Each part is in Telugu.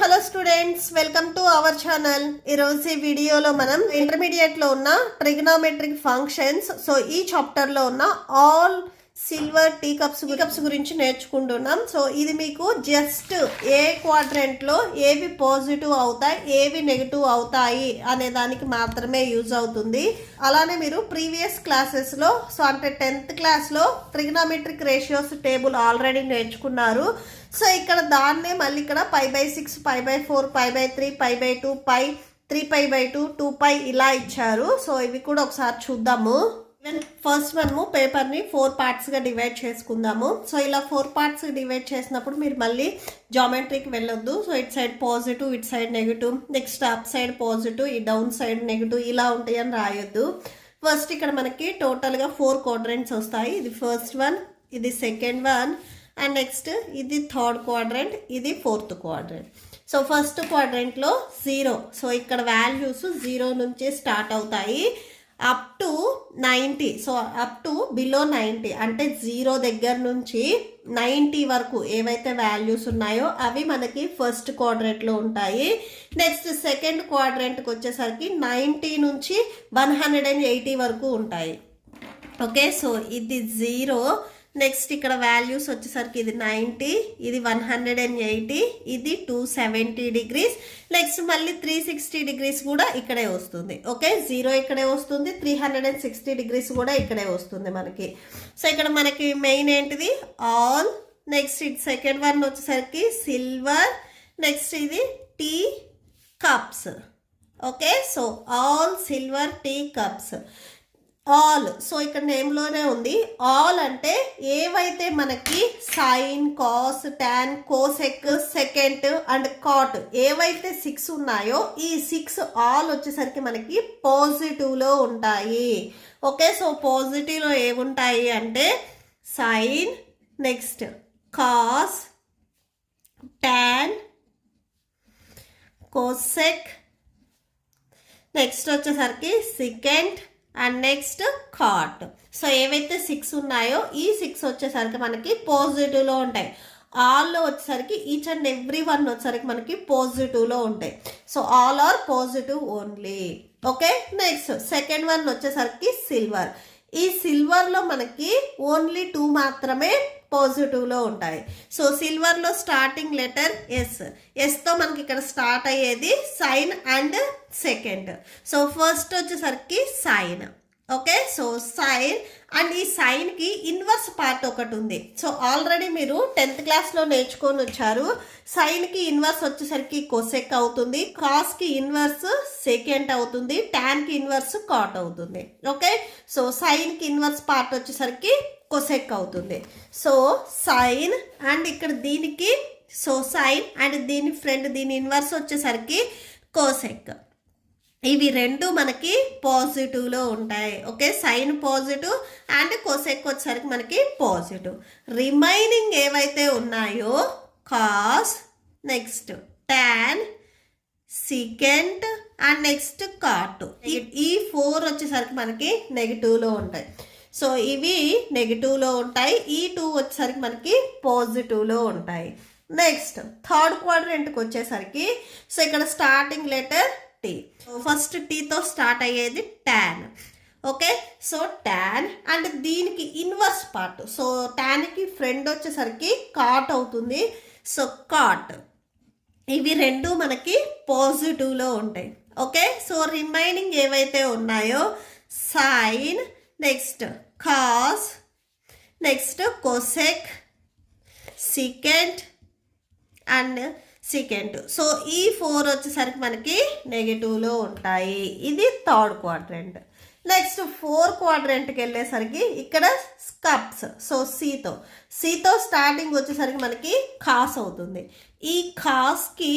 Hello students, welcome to our channel. ఈరోజు ఈ వీడియోలో మనం ఇంటర్మీడియట్లో ఉన్న ట్రిగ్నోమెట్రిక్ ఫంక్షన్స్, ఈ చాప్టర్లో ఉన్న ఆల్ సిల్వర్ టీ కప్స్ గురించి నేర్చుకుంటున్నాం. ఇది మీకు జస్ట్ ఏ క్వాడ్రెంట్లో ఏవి పాజిటివ్ అవుతాయి, ఏవి నెగిటివ్ అవుతాయి అనే దానికి మాత్రమే యూజ్ అవుతుంది. అలానే మీరు ప్రీవియస్ క్లాసెస్లో అంటే 10th క్లాస్లో ట్రిగ్నోమెట్రిక్ రేషియోస్ టేబుల్ ఆల్రెడీ నేర్చుకున్నారు. ఇక్కడ దాన్నే మళ్ళీ ఇక్కడ π/6, π/4, π/3, π/2, π, 3π/2, 2π ఇలా ఇచ్చారు. ఇవి కూడా ఒకసారి చూద్దాము. ఫస్ట్ మనము పేపర్ని 4 పార్ట్స్గా డివైడ్ చేసుకుందాము. ఇలా 4 పార్ట్స్ డివైడ్ చేసినప్పుడు మీరు మళ్ళీ జామెట్రీకి వెళ్ళొద్దు. ఇటు సైడ్ పాజిటివ్, ఇటు side negative, next up side positive, ఈ డౌన్ సైడ్ నెగిటివ్ ఇలా ఉంటాయి అని రాయొద్దు. ఫస్ట్ ఇక్కడ మనకి టోటల్గా 4 క్వాడ్రెంట్స్ వస్తాయి. ఇది ఫస్ట్ వన్, ఇది సెకండ్ వన్, అండ్ నెక్స్ట్ ఇది థర్డ్ క్వాడ్రెంట్, ఇది ఫోర్త్ క్వాడ్రెంట్. ఫస్ట్ క్వాడ్రెంట్లో 0. ఇక్కడ వాల్యూస్ 0 నుంచి స్టార్ట్ అవుతాయి up to 90. Up to below 90 అంటే 0 దగ్గర నుంచి 90 వరకు ఏవైతే వాల్యూస్ ఉన్నాయో అవి మనకి ఫస్ట్ క్వాడ్రెంట్లో ఉంటాయి. నెక్స్ట్ సెకండ్ క్వాడ్రెంట్కి వచ్చేసరికి 90 నుంచి 180 వరకు ఉంటాయి. ఓకే, ఇది 0. నెక్స్ట్ ఇక్కడ వాల్యూస్ వచ్చేసరికి ఇది 90, ఇది 180, ఇది 270 డిగ్రీస్. నెక్స్ట్ మళ్ళీ 360 డిగ్రీస్ కూడా ఇక్కడే వస్తుంది. ఓకే, 0 ఇక్కడే వస్తుంది, 360 డిగ్రీస్ కూడా ఇక్కడే వస్తుంది మనకి. ఇక్కడ మనకి మెయిన్ ఏంటిది ఆల్. నెక్స్ట్ ఇది సెకండ్ వన్ వచ్చేసరికి సిల్వర్. నెక్స్ట్ ఇది tea cups. Okay, all silver tea cups. All ఇక్కడ నేమ్లోనే ఉంది. ఆల్ అంటే ఏవైతే మనకి sine, cos, tan, cosec, secant and cot ఏవైతే 6 ఉన్నాయో ఈ 6 ఆల్ వచ్చేసరికి మనకి పాజిటివ్లో ఉంటాయి. ఓకే, పాజిటివ్లో ఏముంటాయి అంటే sine, next cos, tan, cosec, next వచ్చేసరికి సెకెంట్ అండ్ నెక్స్ట్ కాట్. ఏవైతే 6 ఉన్నాయో ఈ 6 వచ్చేసరికి మనకి పాజిటివ్లో ఉంటాయి. ఆల్లో వచ్చేసరికి ఈచ్ అండ్ ఎవ్రీ వన్ వచ్చేసరికి మనకి పాజిటివ్లో ఉంటాయి. All are positive only. Okay, next second one వచ్చేసరికి సిల్వర్. ఈ సిల్వర్లో మనకి ఓన్లీ 2 మాత్రమే పాజిటివ్లో ఉంటాయి. సిల్వర్లో స్టార్టింగ్ లెటర్ ఎస్తో మనకి ఇక్కడ స్టార్ట్ అయ్యేది సైన్ అండ్ సెకండ్. ఫస్ట్ వచ్చేసరికి సైన్. ఓకే, సైన్ అండ్ ఈ సైన్కి ఇన్వర్స్ పార్ట్ ఒకటి ఉంది. ఆల్రెడీ మీరు 10th క్లాస్లో నేర్చుకొని వచ్చారు. సైన్కి ఇన్వర్స్ వచ్చేసరికి కొసెక్ అవుతుంది, కాస్కి ఇన్వర్స్ సెకెంట్ అవుతుంది, టాన్కి ఇన్వర్స్ కాట్ అవుతుంది. ఓకే, సైన్కి ఇన్వర్స్ పార్ట్ వచ్చేసరికి కొసెక్ అవుతుంది. సైన్ అండ్ ఇక్కడ దీనికి సైన్ అండ్ దీని ఫ్రెండ్ దీని ఇన్వర్స్ వచ్చేసరికి కోసెక్. ఇవి రెండు మనకి పాజిటివ్లో ఉంటాయి. Okay, sine positive and cosec వచ్చేసరికి మనకి పాజిటివ్. రిమైనింగ్ ఏవైతే ఉన్నాయో cos, next tan, secant and next cot, ఈ 4 వచ్చేసరికి మనకి నెగిటివ్లో ఉంటాయి. ఇవి నెగిటివ్లో ఉంటాయి. ఈ 2 వచ్చేసరికి మనకి పాజిటివ్లో ఉంటాయి. నెక్స్ట్ థర్డ్ క్వాడ్రెంట్కి వచ్చేసరికి ఇక్కడ స్టార్టింగ్ లెటర్ టీ. ఫస్ట్ టీతో స్టార్ట్ అయ్యేది టాన్. ఓకే, టాన్ అండ్ దీనికి ఇన్వర్స్ పార్ట్ టాన్కి ఫ్రెండ్ వచ్చేసరికి కాట్ అవుతుంది. కాట్. ఇవి రెండు మనకి పాజిటివ్లో ఉంటాయి. ఓకే, రిమైనింగ్ ఏవైతే ఉన్నాయో sine, next cos, next cosec, secant and secant. ఈ 4 వచ్చేసరికి మనకి నెగిటివ్లో ఉంటాయి. ఇది థర్డ్ క్వాడ్రెంట్. నెక్స్ట్ 4th క్వాడ్రెంట్కి వెళ్ళేసరికి ఇక్కడ కప్స్. సితో స్టార్టింగ్ వచ్చేసరికి మనకి కాస్ అవుతుంది. ఈ కాస్కి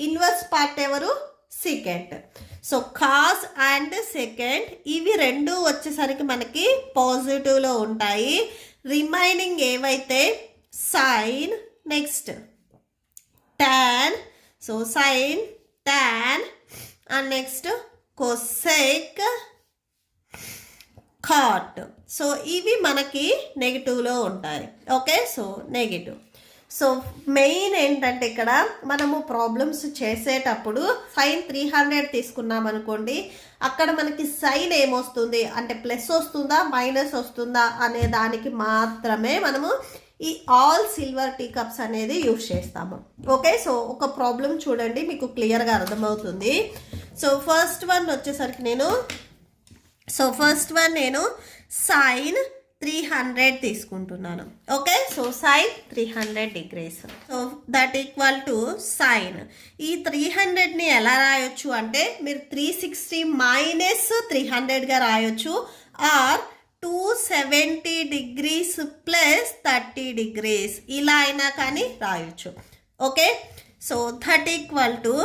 ఇన్వర్స్ పార్ట్ ఎవరు? సెకెంట్. కాస్ అండ్ సెకెంట్ ఇవి రెండు వచ్చేసరికి మనకి పాజిటివ్లో ఉంటాయి. రిమైనింగ్ ఏవైతే sine, next tan, sine, tan and next cosec, cot. ఇవి మనకి నెగిటివ్లో ఉంటాయి. Okay, negative. సో మెయిన్ ఏంటంటే ఇక్కడ మనము ప్రాబ్లమ్స్ చేసేటప్పుడు సైన్ 300 తీసుకున్నాం అనుకోండి, అక్కడ మనకి సైన్ ఏమొస్తుంది అంటే ప్లస్ వస్తుందా మైనస్ వస్తుందా అనే దానికి మాత్రమే మనము ఈ ఆల్ సిల్వర్ టీ కప్స్ అనేది యూజ్ చేస్తాము. ఓకే, సో ఒక ప్రాబ్లం చూడండి, మీకు క్లియర్గా అర్థమవుతుంది. సో ఫస్ట్ వన్ వచ్చేసరికి నేను సైన్ 300 తీసుకుంటున్నాను. Okay, so sine 300 degrees. So that equal to sine ఈ 300ని ఎలా రాయొచ్చు అంటే మీరు 360 మైనస్ 300గా రాయొచ్చు, ఆర్ 270 degrees ప్లస్ 30 degrees ఇలా అయినా కానీ రాయొచ్చు. Okay, so that equal to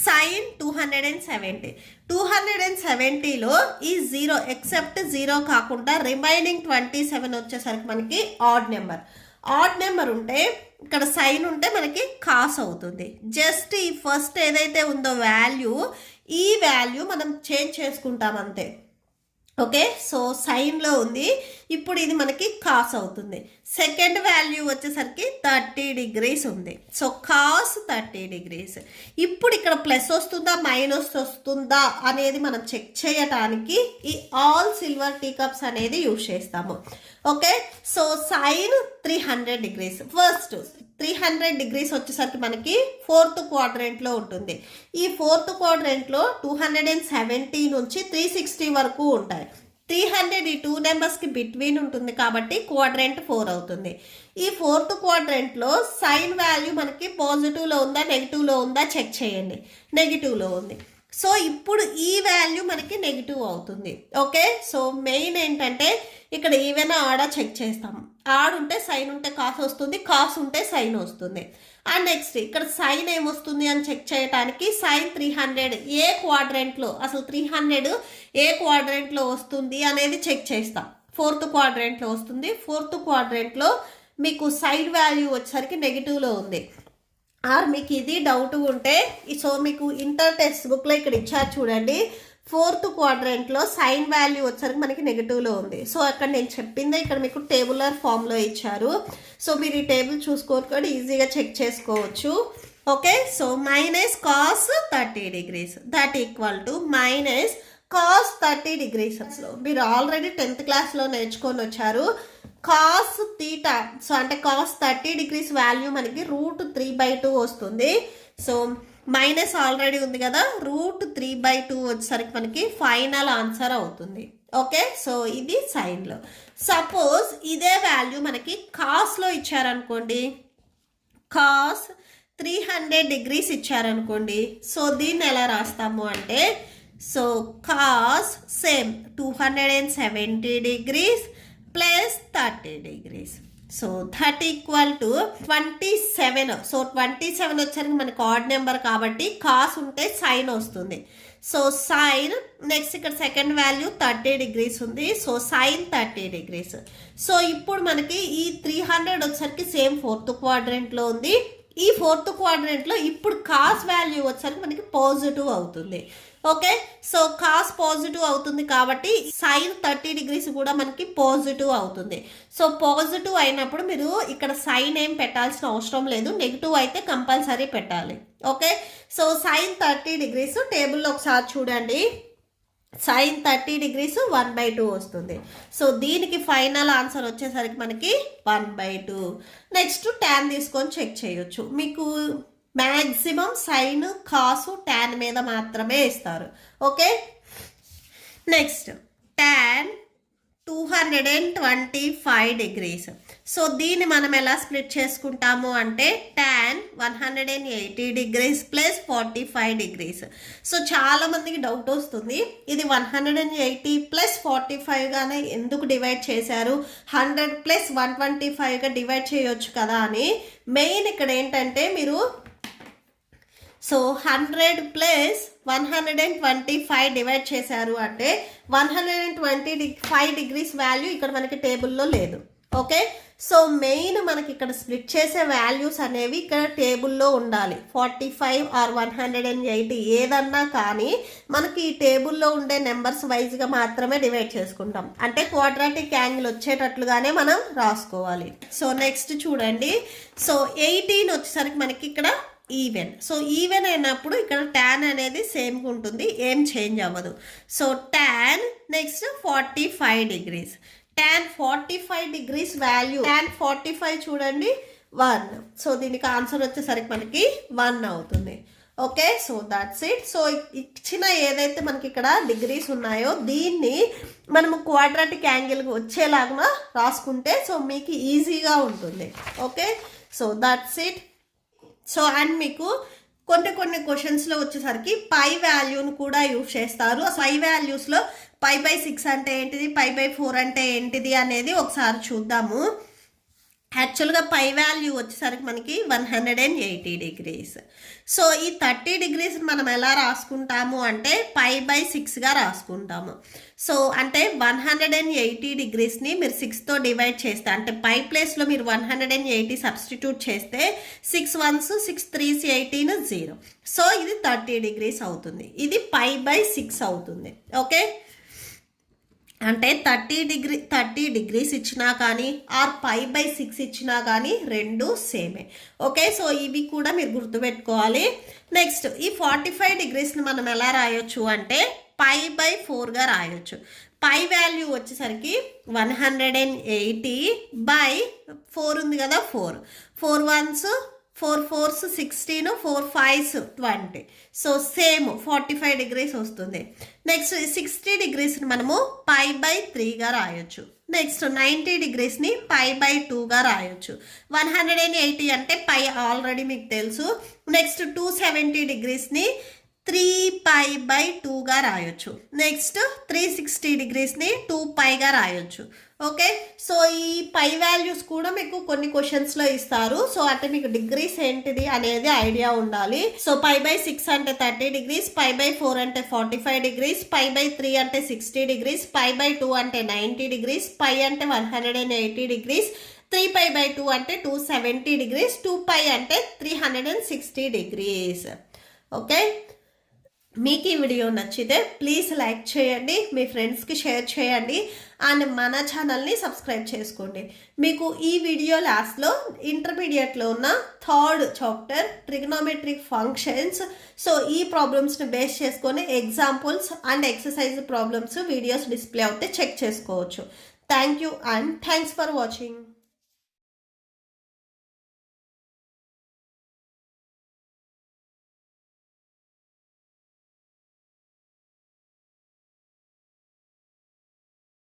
sine 270లో ఈ 0 ఎక్సెప్ట్ 0 కాకుండా రిమైనింగ్ 27 వచ్చేసరికి మనకి ఆడ్ నెంబర్ ఉంటే ఇక్కడ సైన్ ఉంటే మనకి కాస్ అవుతుంది. జస్ట్ ఈ ఫస్ట్ ఏదైతే ఉందో వాల్యూ, ఈ వాల్యూ మనం చేంజ్ చేసుకుంటాం అంతే. ఓకే, సో సైన్లో ఉంది, ఇప్పుడు ఇది మనకి కాస్ అవుతుంది. సెకండ్ వాల్యూ వచ్చేసరికి 30 degrees ఉంది, సో కాస్ 30 degrees. ఇప్పుడు ఇక్కడ ప్లస్ వస్తుందా మైనస్ వస్తుందా అనేది మనం చెక్ చేయటానికి ఈ ఆల్ సిల్వర్ టీ కప్స్ అనేది యూజ్ చేస్తాము. Okay, so sine 300 degrees, first 300 degrees వచ్చేసరికి మనకి 4th quadrantలో ఉంటుంది. ఈ 4th quadrantలో 270 నుంచి 360 వరకు ఉంటాయి. 300 ఈ 2 నెంబర్స్కి బిట్వీన్ ఉంటుంది కాబట్టి క్వాడ్రెంట్ 4 అవుతుంది. ఈ 4th quadrantలో సైన్ వాల్యూ మనకి పాజిటివ్లో ఉందా నెగిటివ్లో ఉందా చెక్ చేయండి. నెగిటివ్లో ఉంది, సో ఇప్పుడు ఈ వాల్యూ మనకి నెగిటివ్ అవుతుంది. ఓకే, సో మెయిన్ ఏంటంటే ఇక్కడ ఈవెన్ ఆడా చెక్ చేస్తాము. ఆడ్ ఉంటే సైన్ ఉంటే కాస్ వస్తుంది, కాస్ ఉంటే సైన్ వస్తుంది. అండ్ నెక్స్ట్ ఇక్కడ సైన్ ఏమొస్తుంది అని చెక్ చేయడానికి సైన్ 300 ఏ క్వాడ్రెంట్లో, అసలు 300 ఏ క్వాడ్రెంట్లో వస్తుంది అనేది చెక్ చేస్తాం. 4th quadrantలో వస్తుంది. 4th quadrantలో మీకు సైన్ వాల్యూ వచ్చేసరికి నెగిటివ్లో ఉంది. ఆర్ మీకు ఇది డౌట్ ఉంటే సో మీకు ఇంటర్ టెక్స్ట్ బుక్లో ఇక్కడ ఇచ్చారు చూడండి, 4th quadrantలో సైన్ వాల్యూ వచ్చేసరికి మనకి నెగిటివ్లో ఉంది. సో అక్కడ నేను చెప్పిందే ఇక్కడ మీకు టేబులర్ ఫామ్లో ఇచ్చారు. సో మీరు ఈ టేబుల్ చూసుకోవచ్చు, ఈజీగా చెక్ చేసుకోవచ్చు. Okay, so minus cos 30 degrees that equal to minus cos 30 degrees. మీరు ఆల్రెడీ 10th క్లాస్లో నేర్చుకొని వచ్చారు. కాస్ తీటా, సో అంటే కాస్ 30 degrees వాల్యూ మనకి √3/2 వస్తుంది. సో మైనస్ ఆల్రెడీ ఉంది కదా, √3/2 వచ్చేసరికి మనకి ఫైనల్ ఆన్సర్ అవుతుంది. ఓకే, సో ఇది సైన్లో. సపోజ్ ఇదే వాల్యూ మనకి కాస్లో ఇచ్చారనుకోండి, కాస్ 300 degrees ఇచ్చారనుకోండి, సో దీన్ని ఎలా రాస్తాము అంటే so cos same 270 degrees plus 30 degrees. So that equal to 27. So 27 వచ్చేసరికి మనకి ఆడ్ నెంబర్ కాబట్టి కాస్ ఉంటే సైన్ వస్తుంది. సో సైన్ నెక్స్ట్ ఇక్కడ సెకండ్ వాల్యూ 30 degrees ఉంది, సో సైన్ 30 degrees. సో ఇప్పుడు మనకి ఈ 300 వచ్చేసరికి సేమ్ 4th quadrantలో ఉంది. ఈ 4th quadrantలో ఇప్పుడు కాస్ వాల్యూ వచ్చేసరికి మనకి పాజిటివ్ అవుతుంది. ఓకే, సో కాస్ పాజిటివ్ అవుతుంది కాబట్టి సైన్ 30 degrees కూడా మనకి పాజిటివ్ అవుతుంది. సో పాజిటివ్ అయినప్పుడు మీరు ఇక్కడ సైన్ ఏం పెట్టాల్సిన అవసరం లేదు, నెగిటివ్ అయితే కంపల్సరీ పెట్టాలి. ఓకే, సో సైన్ 30 degrees టేబుల్లో ఒకసారి చూడండి, సైన్ 30 degrees 1/2 వస్తుంది. సో దీనికి ఫైనల్ ఆన్సర్ వచ్చేసరికి మనకి 1/2. నెక్స్ట్ ట్యాన్ తీసుకొని చెక్ చేయొచ్చు. మీకు మ్యాక్సిమం సైన్ కాసు ట్యాన్ మీద మాత్రమే ఇస్తారు. Okay, next tan 225 degrees. So దీన్ని మనం ఎలా స్ప్లిట్ చేసుకుంటాము అంటే tan 180 degrees plus 45 degrees. So చాలా మందికి డౌట్ వస్తుంది, ఇది 180 ప్లస్ 45 గానే ఎందుకు డివైడ్ చేశారు, 100 ప్లస్ 125గా డివైడ్ చేయొచ్చు కదా అని. మెయిన్ ఇక్కడ ఏంటంటే మీరు సో 100 ప్లస్ 125 డివైడ్ చేశారు అంటే 125 degrees వాల్యూ ఇక్కడ మనకి టేబుల్లో లేదు. ఓకే. సో మెయిన్ మనకి ఇక్కడ స్ప్లిట్ చేసే వాల్యూస్ అనేవి ఇక్కడ టేబుల్లో ఉండాలి. 45 ఆర్ 180 ఏదన్నా కానీ మనకి ఈ టేబుల్లో ఉండే నెంబర్స్ వైజ్గా మాత్రమే డివైడ్ చేసుకుంటాం. అంటే క్వాడ్రాటిక్ యాంగిల్ వచ్చేటట్లుగానే మనం రాసుకోవాలి. సో నెక్స్ట్ చూడండి. సో 18 వచ్చేసరికి మనకి ఇక్కడ ఈవెన్. సో ఈవెన్ అయినప్పుడు ఇక్కడ tan అనేది సేమ్గా ఉంటుంది, ఏం చేంజ్ అవ్వదు. So tan next 45 degrees. tan 45 degrees value, tan 45 చూడండి 1. సో దీనికి ఆన్సర్ వచ్చేసరికి మనకి 1 అవుతుంది. Okay. So that's it. So ఇచ్చిన ఏదైతే మనకి ఇక్కడ డిగ్రీస్ ఉన్నాయో దీన్ని మనము క్వాడ్రాటిక్ యాంగిల్ వచ్చేలాగా రాసుకుంటే సో మీకు ఈజీగా ఉంటుంది. Okay. So that's it. So and మీకు కొన్ని క్వశ్చన్స్లో వచ్చేసరికి పై వాల్యూని కూడా యూజ్ చేస్తారు. పై వాల్యూస్లో π/6 అంటే ఏంటిది, π/4 అంటే ఏంటిది అనేది ఒకసారి చూద్దాము. యాక్చువల్గా పై వాల్యూ వచ్చేసరికి మనకి 180 డిగ్రీస్. సో ఈ 30 డిగ్రీస్ మనం ఎలా రాసుకుంటాము అంటే π/6గా రాసుకుంటాము. సో అంటే 180 డిగ్రీస్ని మీరు 6తో డివైడ్ చేస్తే, అంటే పై ప్లేస్లో మీరు 180 సబ్స్టిట్యూట్ చేస్తే 6 1s 6 3s 18 0. సో ఇది 30 డిగ్రీస్ అవుతుంది. ఇది π/6 అవుతుంది. ఓకే. అంటే 30 డిగ్రీస్ ఇచ్చినా కానీ ఆర్ π/6 ఇచ్చినా కానీ రెండు సేమే. ఓకే. సో ఇవి కూడా మీరు గుర్తుపెట్టుకోవాలి. నెక్స్ట్ ఈ 45 డిగ్రీస్ని మనం ఎలా రాయొచ్చు అంటే π/4గా రాయొచ్చు. పై వాల్యూ వచ్చేసరికి 180/4 ఉంది కదా, 4 1s 4 4s 16 4 5s 20. So same 45 degrees వస్తుంది. నెక్స్ట్ 60 డిగ్రీస్ని మనము π/3గా రాయొచ్చు. నెక్స్ట్ 90 డిగ్రీస్ని π/2గా రాయొచ్చు. 180 అంటే పై ఆల్రెడీ మీకు తెలుసు. నెక్స్ట్ 270 డిగ్రీస్ని 3π/2గా రాయొచ్చు. నెక్స్ట్ 360 డిగ్రీస్ని 2πగా రాయొచ్చు. ఓకే. సో ఈ పై వాల్యూస్ కూడా మీకు కొన్ని క్వశ్చన్స్లో ఇస్తారు. సో అంటే మీకు డిగ్రీస్ ఏంటిది అనేది ఐడియా ఉండాలి. సో π/6 అంటే 30 డిగ్రీస్, π/4 అంటే 45 డిగ్రీస్, π/3 అంటే 60 డిగ్రీస్, π/2 అంటే 90 డిగ్రీస్, π అంటే 180 డిగ్రీస్, 3π/2 అంటే 270 డిగ్రీస్, 2π అంటే 360 డిగ్రీస్. ఓకే. మీకు ఈ వీడియో నచ్చితే ప్లీజ్ లైక్ చేయండి, మీ ఫ్రెండ్స్కి షేర్ చేయండి అండ్ మన ఛానల్ని సబ్స్క్రైబ్ చేసుకోండి. మీకు ఈ వీడియో లాస్ట్లో ఇంటర్మీడియట్లో ఉన్న 3rd chapter trigonometric functions, so ఈ ప్రాబ్లమ్స్ని బేస్ చేసుకొని examples and exercise problems videos display అవుతే చెక్ చేసుకోవచ్చు. Thank you and thanks for watching.